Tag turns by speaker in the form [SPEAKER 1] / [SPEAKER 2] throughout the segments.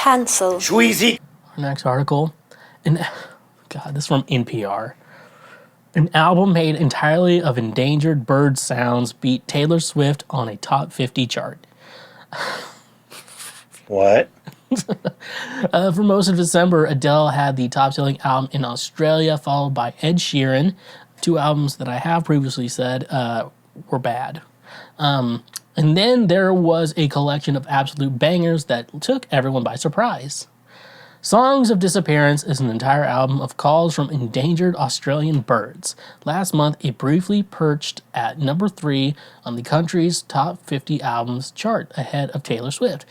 [SPEAKER 1] Cancel.
[SPEAKER 2] Schweezy.
[SPEAKER 3] Next article. God, this is from NPR. An album made entirely of endangered bird sounds beat Taylor Swift on a top 50 chart.
[SPEAKER 2] What?
[SPEAKER 3] For most of December, Adele had the top-selling album in Australia, followed by Ed Sheeran. Two albums that I have previously said were bad. And then there was a collection of absolute bangers that took everyone by surprise. Songs of Disappearance is an entire album of calls from endangered Australian birds. Last month, it briefly perched at number 3 on the country's top 50 albums chart, ahead of Taylor Swift.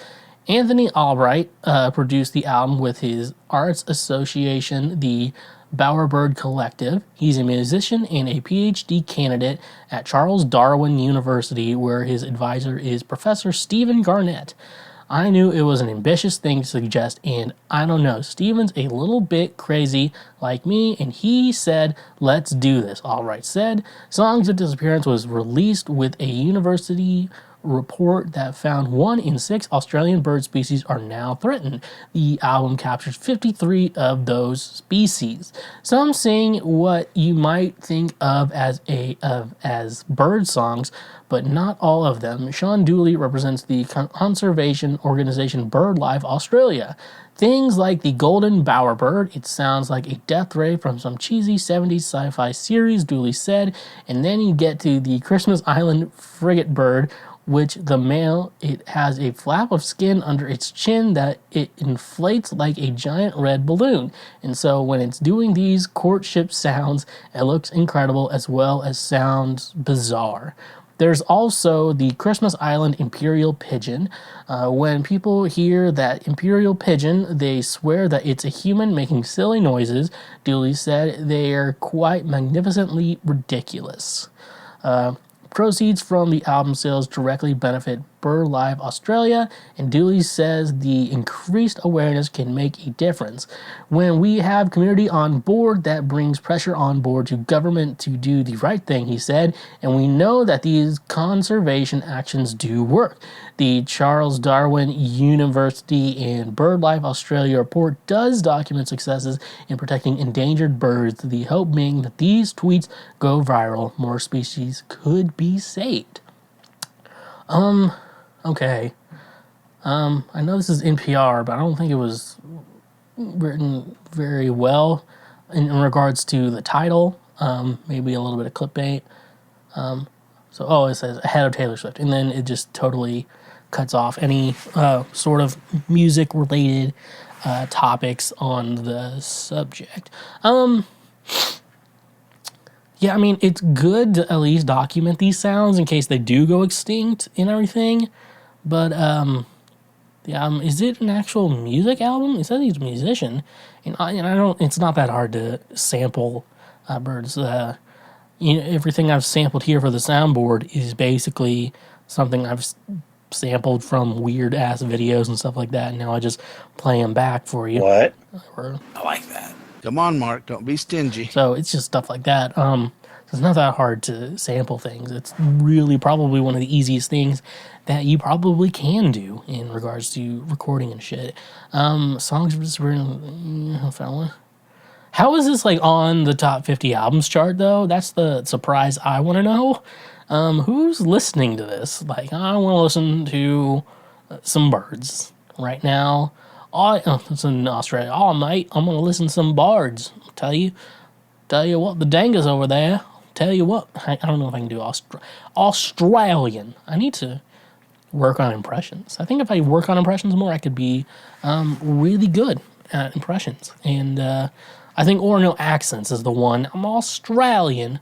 [SPEAKER 3] Anthony Albright produced the album with his arts association, the Bowerbird Collective. He's a musician and a PhD candidate at Charles Darwin University, where his advisor is Professor Stephen Garnett. I knew it was an ambitious thing to suggest, and I don't know, Steven's a little bit crazy like me, and he said, let's do this. Albright said, Songs of Disappearance was released with a university report that found 1 in 6 Australian bird species are now threatened. The album captures 53 of those species. Some sing what you might think of as bird songs, but not all of them. Sean Dooley represents the conservation organization BirdLife Australia. Things like the golden bowerbird, it sounds like a death ray from some cheesy 70s sci-fi series, Dooley said, and then you get to the Christmas Island frigate bird, which the male, it has a flap of skin under its chin that it inflates like a giant red balloon. And so when it's doing these courtship sounds, it looks incredible as well as sounds bizarre. There's also the Christmas Island Imperial Pigeon. When people hear that Imperial Pigeon, they swear that it's a human making silly noises. Dooley said they are quite magnificently ridiculous. Proceeds from the album sales directly benefit BirdLife Australia, and Dooley says the increased awareness can make a difference. When we have community on board, that brings pressure on board to government to do the right thing, he said, and we know that these conservation actions do work. The Charles Darwin University and BirdLife Australia report does document successes in protecting endangered birds, the hope being that these tweets go viral, more species could be saved. Okay. I know this is NPR, but I don't think it was written very well in regards to the title. Maybe a little bit of clickbait. It says ahead of Taylor Swift, and then it just totally cuts off any sort of music-related topics on the subject. Yeah, I mean, it's good to at least document these sounds in case they do go extinct and everything. But, is it an actual music album? It says he's a musician. And it's not that hard to sample birds. Everything I've sampled here for the soundboard is basically something I've sampled from weird-ass videos and stuff like that. And now I just play them back for you.
[SPEAKER 2] What? I like that.
[SPEAKER 4] Come on, Mark, don't be stingy.
[SPEAKER 3] So it's just stuff like that. It's not that hard to sample things. It's really probably one of the easiest things that you probably can do in regards to recording and shit. Songs of Disappearance, fella. How is this like on the top 50 albums chart though? That's the surprise I want to know. Who's listening to this? Like, I want to listen to some birds right now. It's in Australia. Oh, mate, I'm going to listen to some birds. Tell you what, the dangas over there. Tell you what, I don't know if I can do Australian. I need to work on impressions. I think if I work on impressions more, I could be really good at impressions. And I think Orno accents is the one. I'm Australian.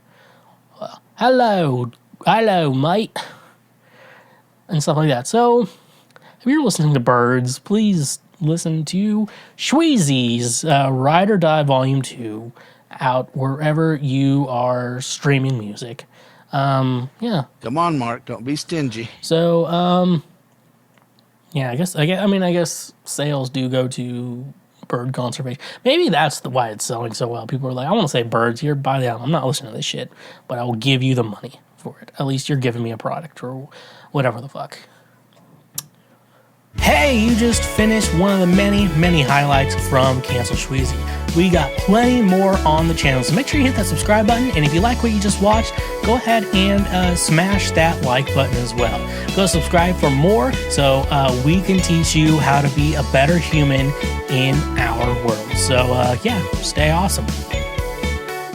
[SPEAKER 3] Hello, mate. And stuff like that. So, if you're listening to birds, please listen to Schweezy's Ride or Die Volume 2 out wherever you are streaming music. Yeah.
[SPEAKER 4] Come on, Mark, don't be stingy.
[SPEAKER 3] So, I guess sales do go to bird conservation. Maybe that's why it's selling so well. People are like, I want to say birds here, buy the album. I'm not listening to this shit, but I will give you the money for it. At least you're giving me a product or whatever the fuck. Hey, you just finished one of the many highlights from Cancel Schweezy. We got plenty more on the channel, so make sure you hit that subscribe button, and if you like what you just watched, go ahead and smash that like button as well. Go subscribe for more so we can teach you how to be a better human in our world. So yeah, stay awesome.